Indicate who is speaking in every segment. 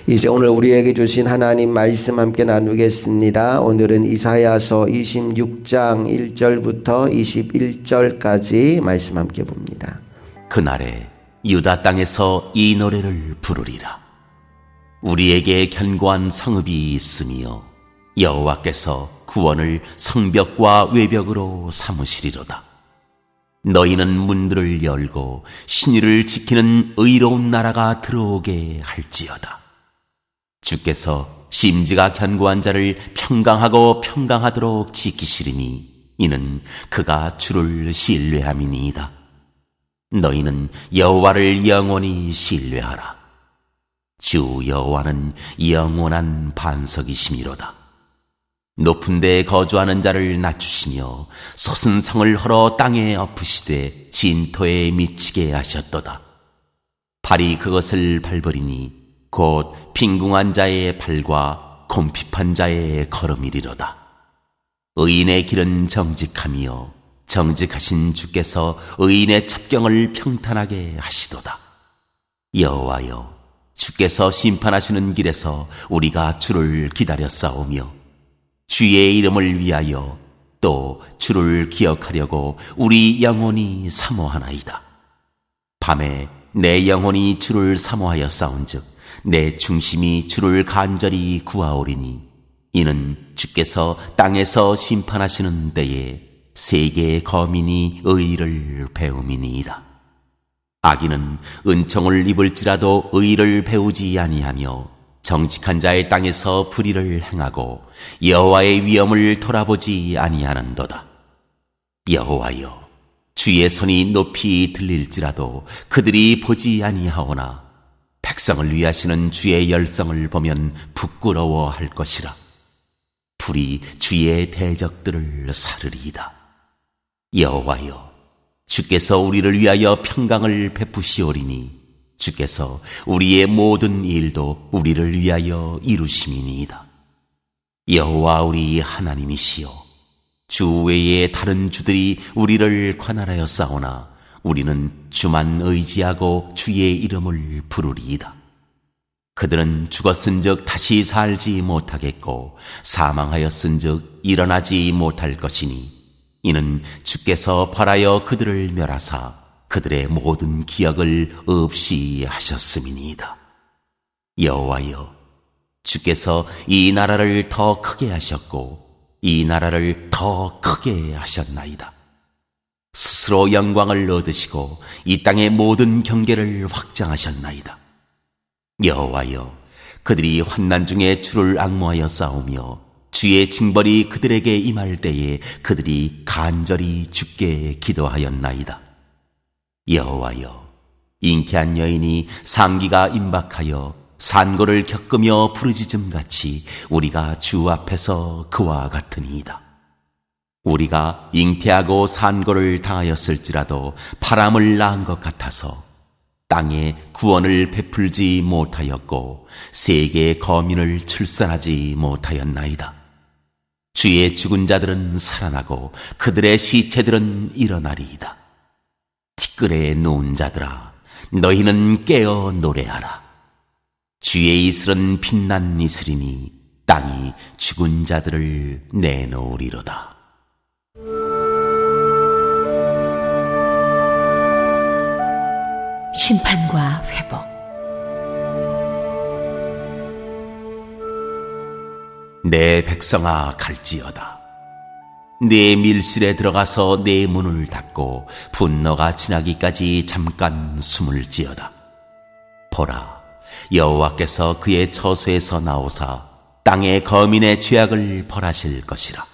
Speaker 1: 이제 오늘 우리에게 주신 하나님 말씀 함께 나누겠습니다. 오늘은 이사야서 26장 1절부터 21절까지 말씀 함께 봅니다.
Speaker 2: 그날에 유다 땅에서 이 노래를 부르리라. 우리에게 견고한 성읍이 있으며 여호와께서 구원을 성벽과 외벽으로 삼으시리로다. 너희는 문들을 열고 신의를 지키는 의로운 나라가 들어오게 할지어다. 주께서 심지가 견고한 자를 평강하고 평강하도록 지키시리니 이는 그가 주를 신뢰함이니이다. 너희는 여호와를 영원히 신뢰하라. 주 여호와는 영원한 반석이심이로다. 높은 데에 거주하는 자를 낮추시며 솟은 성을 헐어 땅에 엎으시되 진토에 미치게 하셨도다. 발이 그것을 밟으리니 곧 빈궁한 자의 발과 곰핍한 자의 걸음이리로다. 의인의 길은 정직함이요 정직하신 주께서 의인의 첩경을 평탄하게 하시도다. 여호와여, 주께서 심판하시는 길에서 우리가 주를 기다렸사오며 주의 이름을 위하여 또 주를 기억하려고 우리 영혼이 사모하나이다. 밤에 내 영혼이 주를 사모하였사온즉 내 중심이 주를 간절히 구하오리니 이는 주께서 땅에서 심판하시는 때에 세계의 거민이 의를 배움이니이다. 악인은 은총을 입을지라도 의를 배우지 아니하며 정직한 자의 땅에서 불의를 행하고 여호와의 위엄을 돌아보지 아니하는도다. 여호와여, 주의 손이 높이 들릴지라도 그들이 보지 아니하오나 백성을 위하시는 주의 열성을 보면 부끄러워할 것이라. 불이 주의 대적들을 사르리이다. 여호와여, 주께서 우리를 위하여 평강을 베푸시오리니 주께서 우리의 모든 일도 우리를 위하여 이루심이니이다. 여호와 우리 하나님이시여, 주 외에 다른 주들이 우리를 관할하여 싸우나 우리는 주만 의지하고 주의 이름을 부르리이다. 그들은 죽었은즉 다시 살지 못하겠고 사망하였은즉 일어나지 못할 것이니 이는 주께서 벌하여 그들을 멸하사 그들의 모든 기억을 없이 하셨음이니이다. 여호와여, 주께서 이 나라를 더 크게 하셨고 이 나라를 더 크게 하셨나이다. 스스로 영광을 얻으시고 이 땅의 모든 경계를 확장하셨나이다. 여호와여, 그들이 환난 중에 주를 앙모하여 싸우며 주의 징벌이 그들에게 임할 때에 그들이 간절히 주께 기도하였나이다. 여호와여, 잉태한 여인이 상기가 임박하여 산고를 겪으며 부르짖음같이 우리가 주 앞에서 그와 같으니이다. 우리가 잉태하고 산고를 당하였을지라도 바람을 낳은 것 같아서 땅에 구원을 베풀지 못하였고 세계의 거민을 출산하지 못하였나이다. 주의 죽은 자들은 살아나고 그들의 시체들은 일어나리이다. 티끌에 누운 자들아, 너희는 깨어 노래하라. 주의 이슬은 빛난 이슬이니 땅이 죽은 자들을 내놓으리로다.
Speaker 3: 심판과 회복.
Speaker 2: 내 백성아 갈지어다. 내 밀실에 들어가서 내 문을 닫고 분노가 지나기까지 잠깐 숨을 지어다. 보라, 여호와께서 그의 처소에서 나오사 땅의 거민의 죄악을 벌하실 것이라.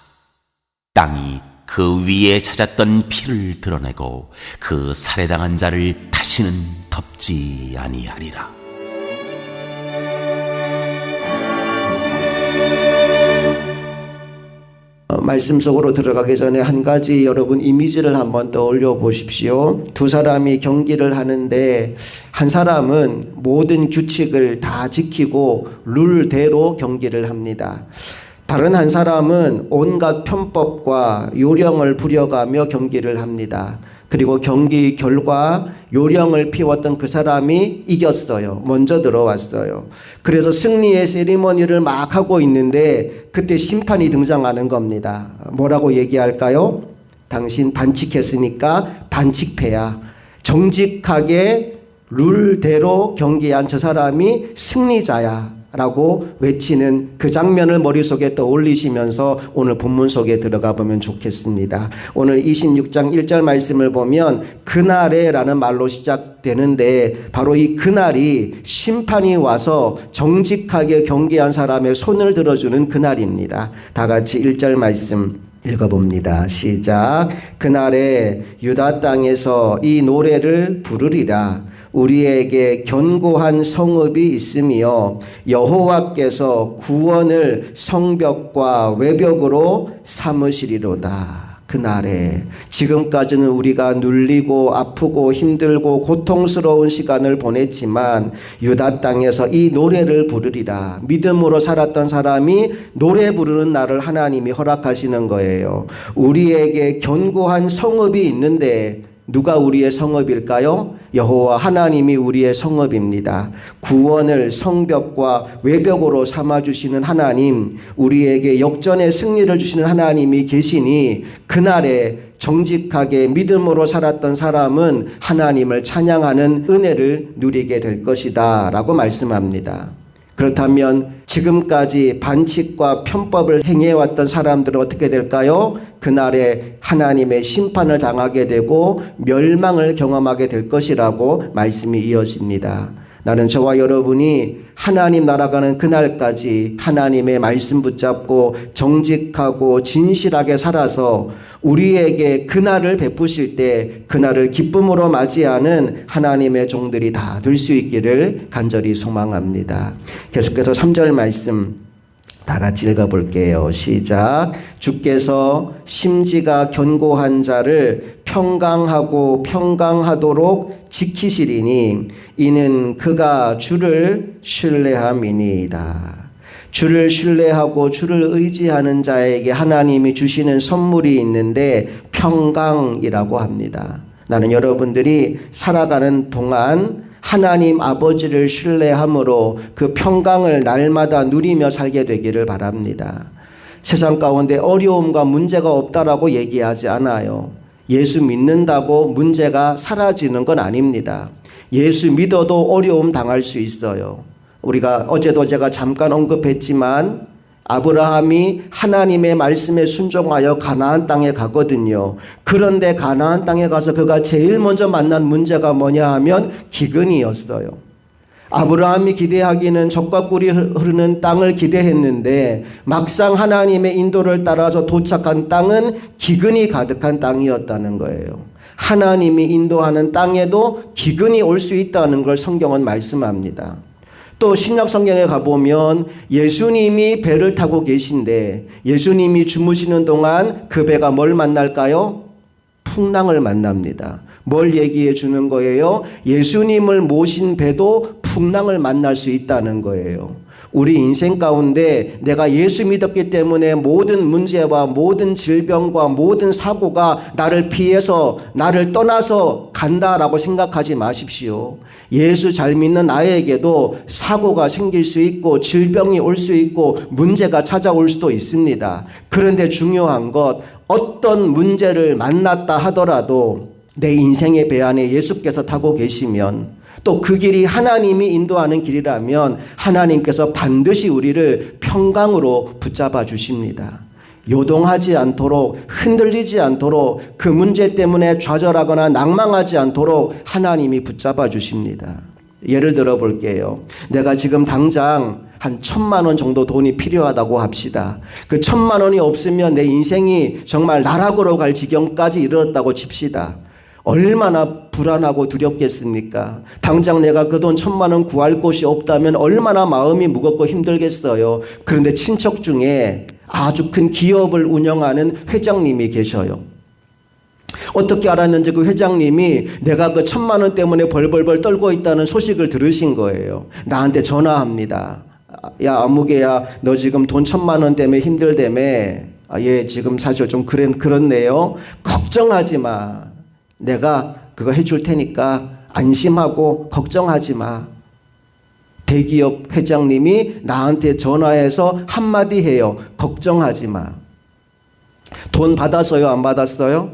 Speaker 2: 땅이 그 위에 찾았던 피를 드러내고 그 살해당한 자를 다시는 덮지 아니하리라.
Speaker 1: 말씀 속으로 들어가기 전에 한 가지 여러분 이미지를 한번 떠올려 보십시오. 두 사람이 경기를 하는데 한 사람은 모든 규칙을 다 지키고 룰대로 경기를 합니다. 다른 한 사람은 온갖 편법과 요령을 부려가며 경기를 합니다. 그리고 경기 결과 요령을 피웠던 그 사람이 이겼어요. 먼저 들어왔어요. 그래서 승리의 세리머니를 막 하고 있는데 그때 심판이 등장하는 겁니다. 뭐라고 얘기할까요? 당신 반칙했으니까 반칙패야. 정직하게 룰대로 경기한 저 사람이 승리자야 라고 외치는 그 장면을 머릿속에 떠올리시면서 오늘 본문 속에 들어가 보면 좋겠습니다. 오늘 26장 1절 말씀을 보면 그날에 라는 말로 시작되는데 바로 이 그날이 심판이 와서 정직하게 경기한 사람의 손을 들어주는 그날입니다. 다 같이 1절 말씀 읽어봅니다. 시작. 그날에 유다 땅에서 이 노래를 부르리라. 우리에게 견고한 성읍이 있으며 여호와께서 구원을 성벽과 외벽으로 삼으시리로다. 그날에 지금까지는 우리가 눌리고 아프고 힘들고 고통스러운 시간을 보냈지만 유다 땅에서 이 노래를 부르리라. 믿음으로 살았던 사람이 노래 부르는 날을 하나님이 허락하시는 거예요. 우리에게 견고한 성읍이 있는데 누가 우리의 성읍일까요? 여호와 하나님이 우리의 성읍입니다. 구원을 성벽과 외벽으로 삼아주시는 하나님, 우리에게 역전의 승리를 주시는 하나님이 계시니 그날에 정직하게 믿음으로 살았던 사람은 하나님을 찬양하는 은혜를 누리게 될 것이다 라고 말씀합니다. 그렇다면 지금까지 반칙과 편법을 행해왔던 사람들은 어떻게 될까요? 그날에 하나님의 심판을 당하게 되고 멸망을 경험하게 될 것이라고 말씀이 이어집니다. 나는 저와 여러분이 하나님 날아가는 그날까지 하나님의 말씀 붙잡고 정직하고 진실하게 살아서 우리에게 그날을 베푸실 때 그날을 기쁨으로 맞이하는 하나님의 종들이 다 될 수 있기를 간절히 소망합니다. 계속해서 3절 말씀 다 같이 읽어볼게요. 시작. 주께서 심지가 견고한 자를 평강하고 평강하도록 지키시리니 이는 그가 주를 신뢰함이니이다. 주를 신뢰하고 주를 의지하는 자에게 하나님이 주시는 선물이 있는데 평강이라고 합니다. 나는 여러분들이 살아가는 동안 하나님 아버지를 신뢰함으로 그 평강을 날마다 누리며 살게 되기를 바랍니다. 세상 가운데 어려움과 문제가 없다라고 얘기하지 않아요. 예수 믿는다고 문제가 사라지는 건 아닙니다. 예수 믿어도 어려움 당할 수 있어요. 우리가 어제도 제가 잠깐 언급했지만 아브라함이 하나님의 말씀에 순종하여 가나안 땅에 가거든요. 그런데 가나안 땅에 가서 그가 제일 먼저 만난 문제가 뭐냐 하면 기근이었어요. 아브라함이 기대하기는 젖과 꿀이 흐르는 땅을 기대했는데 막상 하나님의 인도를 따라서 도착한 땅은 기근이 가득한 땅이었다는 거예요. 하나님이 인도하는 땅에도 기근이 올 수 있다는 걸 성경은 말씀합니다. 또 신약 성경에 가보면 예수님이 배를 타고 계신데 예수님이 주무시는 동안 그 배가 뭘 만날까요? 풍랑을 만납니다. 뭘 얘기해 주는 거예요? 예수님을 모신 배도 풍랑을 만날 수 있다는 거예요. 우리 인생 가운데 내가 예수 믿었기 때문에 모든 문제와 모든 질병과 모든 사고가 나를 피해서 나를 떠나서 간다라고 생각하지 마십시오. 예수 잘 믿는 나에게도 사고가 생길 수 있고 질병이 올 수 있고 문제가 찾아올 수도 있습니다. 그런데 중요한 것, 어떤 문제를 만났다 하더라도 내 인생의 배 안에 예수께서 타고 계시면 또 그 길이 하나님이 인도하는 길이라면 하나님께서 반드시 우리를 평강으로 붙잡아 주십니다. 요동하지 않도록, 흔들리지 않도록, 그 문제 때문에 좌절하거나 낭망하지 않도록 하나님이 붙잡아 주십니다. 예를 들어 볼게요. 내가 지금 당장 한 1,000만 원 정도 돈이 필요하다고 합시다. 그 1,000만 원이 없으면 내 인생이 정말 나락으로 갈 지경까지 이르렀다고 칩시다. 얼마나 불안하고 두렵겠습니까? 당장 내가 그 돈 1,000만 원 구할 곳이 없다면 얼마나 마음이 무겁고 힘들겠어요. 그런데 친척 중에 아주 큰 기업을 운영하는 회장님이 계셔요. 어떻게 알았는지 그 회장님이 내가 그 1,000만 원 때문에 벌벌벌 떨고 있다는 소식을 들으신 거예요. 나한테 전화합니다. 야 아무개야 너 지금 돈 1,000만 원 때문에 힘들다며. 예 지금 사실 좀 그렇네요. 걱정하지 마. 내가 그거 해줄 테니까 안심하고 걱정하지 마. 대기업 회장님이 나한테 전화해서 한마디 해요. 걱정하지 마. 돈 받았어요? 안 받았어요?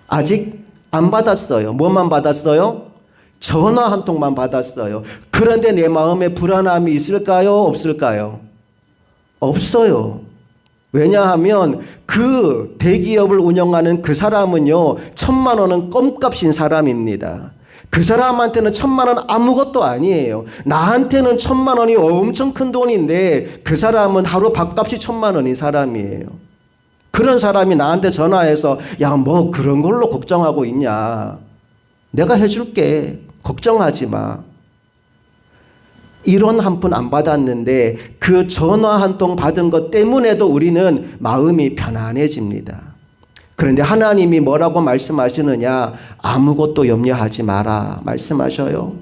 Speaker 1: 아직 안 받았어요. 뭐만 받았어요? 전화 한 통만 받았어요. 그런데 내 마음에 불안함이 있을까요? 없을까요? 없어요. 왜냐하면 그 대기업을 운영하는 그 사람은요, 1,000만 원은 껌값인 사람입니다. 그 사람한테는 1,000만 원 아무것도 아니에요. 나한테는 1,000만 원이 엄청 큰 돈인데 그 사람은 하루 밥값이 1,000만 원인 사람이에요. 그런 사람이 나한테 전화해서 야, 뭐 그런 걸로 걱정하고 있냐. 내가 해줄게. 걱정하지 마. 이런 한 푼 안 받았는데 그 전화 한 통 받은 것 때문에도 우리는 마음이 편안해집니다. 그런데 하나님이 뭐라고 말씀하시느냐? 아무것도 염려하지 마라 말씀하셔요.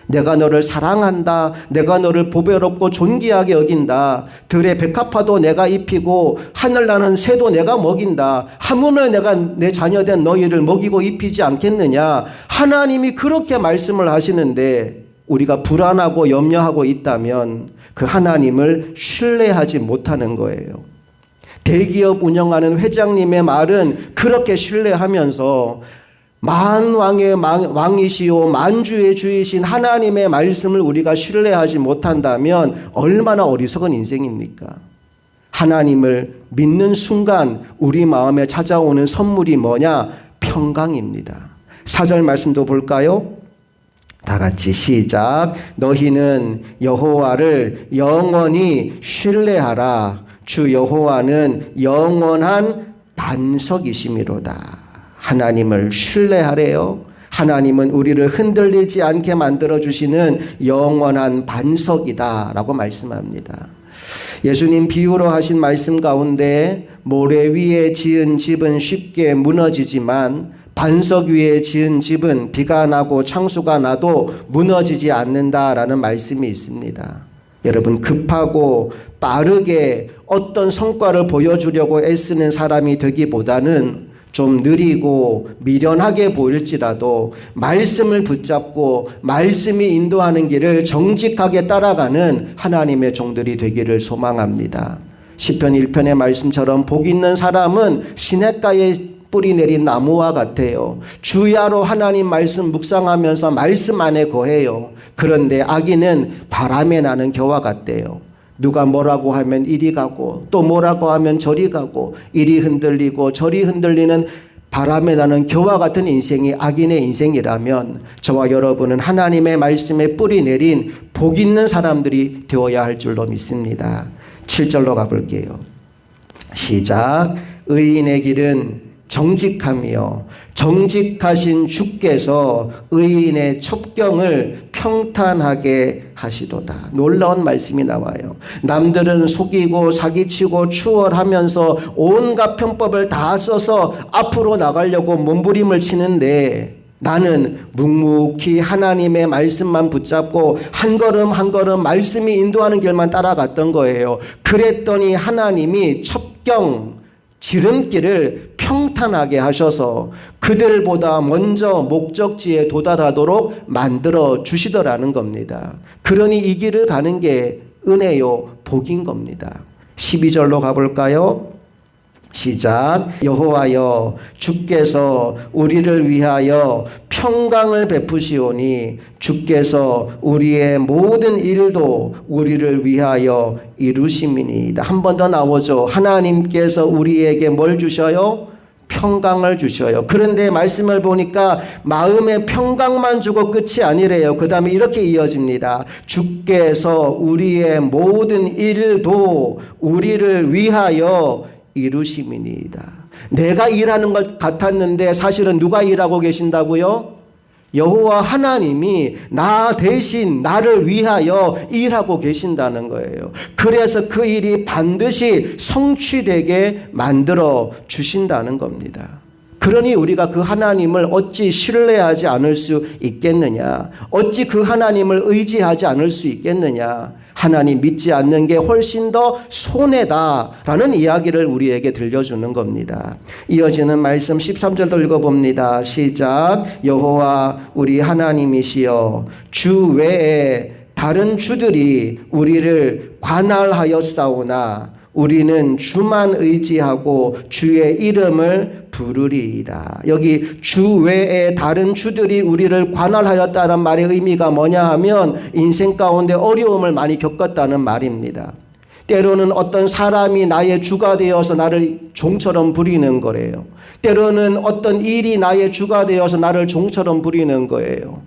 Speaker 1: 내가 너를 사랑한다. 내가 너를 보배롭고 존귀하게 여긴다. 들의 백합화도 내가 입히고 하늘나는 새도 내가 먹인다. 하물며 내가 내 자녀된 너희를 먹이고 입히지 않겠느냐. 하나님이 그렇게 말씀을 하시는데 우리가 불안하고 염려하고 있다면 그 하나님을 신뢰하지 못하는 거예요. 대기업 운영하는 회장님의 말은 그렇게 신뢰하면서 만왕의 왕이시오 만주의 주이신 하나님의 말씀을 우리가 신뢰하지 못한다면 얼마나 어리석은 인생입니까? 하나님을 믿는 순간 우리 마음에 찾아오는 선물이 뭐냐? 평강입니다. 4절 말씀도 볼까요? 다 같이 시작. 너희는 여호와를 영원히 신뢰하라. 주 여호와는 영원한 반석이심이로다. 하나님을 신뢰하래요. 하나님은 우리를 흔들리지 않게 만들어주시는 영원한 반석이다라고 말씀합니다. 예수님 비유로 하신 말씀 가운데 모래 위에 지은 집은 쉽게 무너지지만 반석 위에 지은 집은 비가 나고 창수가 나도 무너지지 않는다라는 말씀이 있습니다. 여러분 급하고 빠르게 어떤 성과를 보여주려고 애쓰는 사람이 되기보다는 좀 느리고 미련하게 보일지라도 말씀을 붙잡고 말씀이 인도하는 길을 정직하게 따라가는 하나님의 종들이 되기를 소망합니다. 시편 1편의 말씀처럼 복 있는 사람은 시냇가에 뿌리 내린 나무와 같아요. 주야로 하나님 말씀 묵상하면서 말씀 안에 거해요. 그런데 악인은 바람에 나는 겨와 같대요. 누가 뭐라고 하면 이리 가고 또 뭐라고 하면 저리 가고 이리 흔들리고 저리 흔들리는 바람에 나는 겨와 같은 인생이 악인의 인생이라면 저와 여러분은 하나님의 말씀에 뿌리 내린 복 있는 사람들이 되어야 할 줄로 믿습니다. 7절로 가볼게요. 시작. 의인의 길은 정직하며 정직하신 주께서 의인의 첩경을 평탄하게 하시도다. 놀라운 말씀이 나와요. 남들은 속이고 사기치고 추월하면서 온갖 편법을 다 써서 앞으로 나가려고 몸부림을 치는데 나는 묵묵히 하나님의 말씀만 붙잡고 한 걸음 한 걸음 말씀이 인도하는 길만 따라갔던 거예요. 그랬더니 하나님이 첩경 지름길을 평탄하게 하셔서 그들보다 먼저 목적지에 도달하도록 만들어 주시더라는 겁니다. 그러니 이 길을 가는 게 은혜요 복인 겁니다. 12절로 가볼까요? 시작. 여호와여 주께서 우리를 위하여 평강을 베푸시오니 주께서 우리의 모든 일도 우리를 위하여 이루심이니이다. 한 번 더 나오죠. 하나님께서 우리에게 뭘 주셔요? 평강을 주셔요. 그런데 말씀을 보니까 마음의 평강만 주고 끝이 아니래요. 그 다음에 이렇게 이어집니다. 주께서 우리의 모든 일도 우리를 위하여 이루심이니이다. 내가 일하는 것 같았는데 사실은 누가 일하고 계신다고요? 여호와 하나님이 나 대신 나를 위하여 일하고 계신다는 거예요. 그래서 그 일이 반드시 성취되게 만들어 주신다는 겁니다. 그러니 우리가 그 하나님을 어찌 신뢰하지 않을 수 있겠느냐? 어찌 그 하나님을 의지하지 않을 수 있겠느냐? 하나님 믿지 않는 게 훨씬 더 손해다라는 이야기를 우리에게 들려주는 겁니다. 이어지는 말씀 13절도 읽어봅니다. 시작. 여호와 우리 하나님이시여 주 외에 다른 주들이 우리를 관할하였사오나 우리는 주만 의지하고 주의 이름을 부르리이다. 여기 주 외에 다른 주들이 우리를 관할하였다는 말의 의미가 뭐냐 하면 인생 가운데 어려움을 많이 겪었다는 말입니다. 때로는 어떤 사람이 나의 주가 되어서 나를 종처럼 부리는 거래요. 때로는 어떤 일이 나의 주가 되어서 나를 종처럼 부리는 거예요.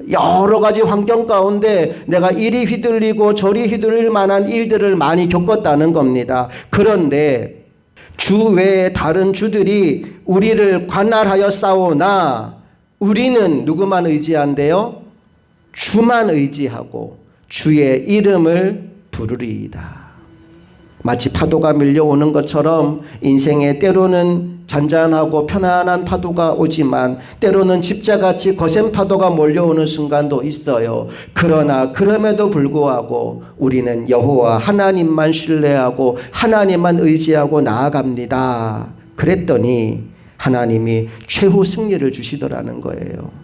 Speaker 1: 여러 가지 환경 가운데 내가 이리 휘둘리고 저리 휘둘릴 만한 일들을 많이 겪었다는 겁니다. 그런데 주 외에 다른 주들이 우리를 관할하였사오나 우리는 누구만 의지한대요? 주만 의지하고 주의 이름을 부르리이다. 마치 파도가 밀려오는 것처럼 인생에 때로는 잔잔하고 편안한 파도가 오지만 때로는 집자같이 거센 파도가 몰려오는 순간도 있어요. 그러나 그럼에도 불구하고 우리는 여호와 하나님만 신뢰하고 하나님만 의지하고 나아갑니다. 그랬더니 하나님이 최후 승리를 주시더라는 거예요.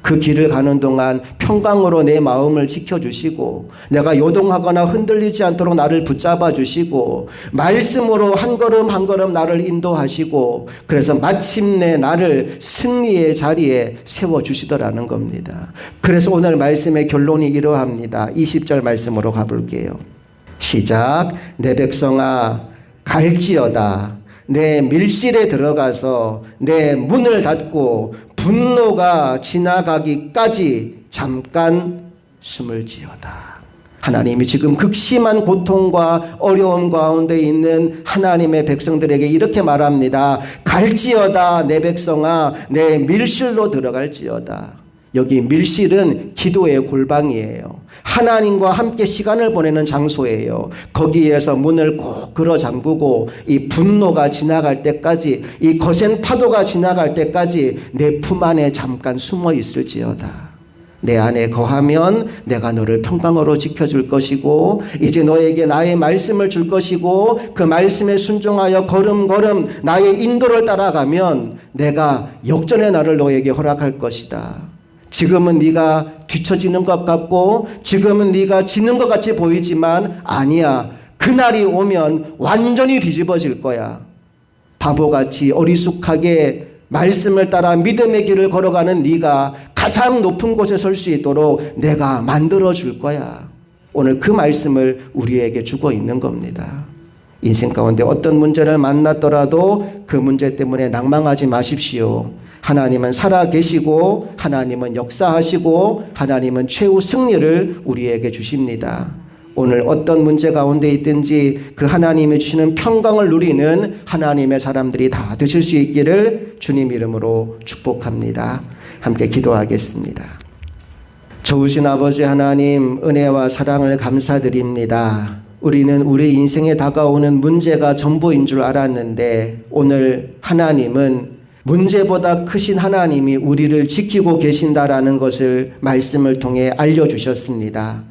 Speaker 1: 그 길을 가는 동안 평강으로 내 마음을 지켜주시고 내가 요동하거나 흔들리지 않도록 나를 붙잡아 주시고 말씀으로 한 걸음 한 걸음 나를 인도하시고 그래서 마침내 나를 승리의 자리에 세워주시더라는 겁니다. 그래서 오늘 말씀의 결론이 이러합니다. 20절 말씀으로 가볼게요. 시작. 내 백성아 갈지어다. 내 밀실에 들어가서 내 문을 닫고 분노가 지나가기까지 잠깐 숨을 지어다. 하나님이 지금 극심한 고통과 어려움 가운데 있는 하나님의 백성들에게 이렇게 말합니다. 갈지어다 내 백성아 내 밀실로 들어갈지어다. 여기 밀실은 기도의 골방이에요. 하나님과 함께 시간을 보내는 장소예요. 거기에서 문을 꼭 걸어 잠그고 이 분노가 지나갈 때까지 이 거센 파도가 지나갈 때까지 내 품 안에 잠깐 숨어 있을지어다. 내 안에 거하면 내가 너를 평강으로 지켜줄 것이고 이제 너에게 나의 말씀을 줄 것이고 그 말씀에 순종하여 걸음걸음 나의 인도를 따라가면 내가 역전의 날을 너에게 허락할 것이다. 지금은 네가 뒤처지는 것 같고 지금은 네가 지는 것 같이 보이지만 아니야. 그날이 오면 완전히 뒤집어질 거야. 바보같이 어리숙하게 말씀을 따라 믿음의 길을 걸어가는 네가 가장 높은 곳에 설 수 있도록 내가 만들어줄 거야. 오늘 그 말씀을 우리에게 주고 있는 겁니다. 인생 가운데 어떤 문제를 만났더라도 그 문제 때문에 낭망하지 마십시오. 하나님은 살아계시고 하나님은 역사하시고 하나님은 최후 승리를 우리에게 주십니다. 오늘 어떤 문제 가운데 있든지 그 하나님이 주시는 평강을 누리는 하나님의 사람들이 다 되실 수 있기를 주님 이름으로 축복합니다. 함께 기도하겠습니다. 좋으신 아버지 하나님 은혜와 사랑을 감사드립니다. 우리는 우리 인생에 다가오는 문제가 전부인 줄 알았는데 오늘 하나님은 문제보다 크신 하나님이 우리를 지키고 계신다라는 것을 말씀을 통해 알려주셨습니다.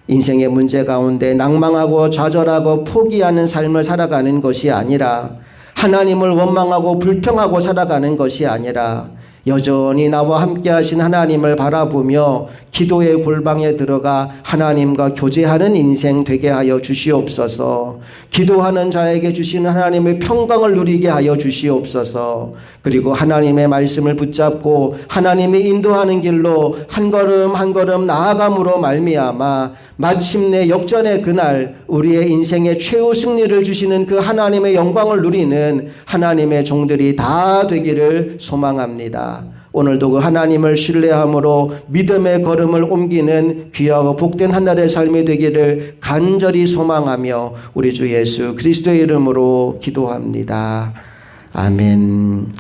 Speaker 1: 인생의 문제 가운데 낭망하고 좌절하고 포기하는 삶을 살아가는 것이 아니라 하나님을 원망하고 불평하고 살아가는 것이 아니라 여전히 나와 함께 하신 하나님을 바라보며 기도의 골방에 들어가 하나님과 교제하는 인생 되게 하여 주시옵소서. 기도하는 자에게 주시는 하나님의 평강을 누리게 하여 주시옵소서. 그리고 하나님의 말씀을 붙잡고 하나님이 인도하는 길로 한 걸음 한 걸음 나아감으로 말미암아 마침내 역전의 그날 우리의 인생의 최후 승리를 주시는 그 하나님의 영광을 누리는 하나님의 종들이 다 되기를 소망합니다. 오늘도 그 하나님을 신뢰함으로 믿음의 걸음을 옮기는 귀하고 복된 한 날의 삶이 되기를 간절히 소망하며 우리 주 예수 그리스도의 이름으로 기도합니다. 아멘.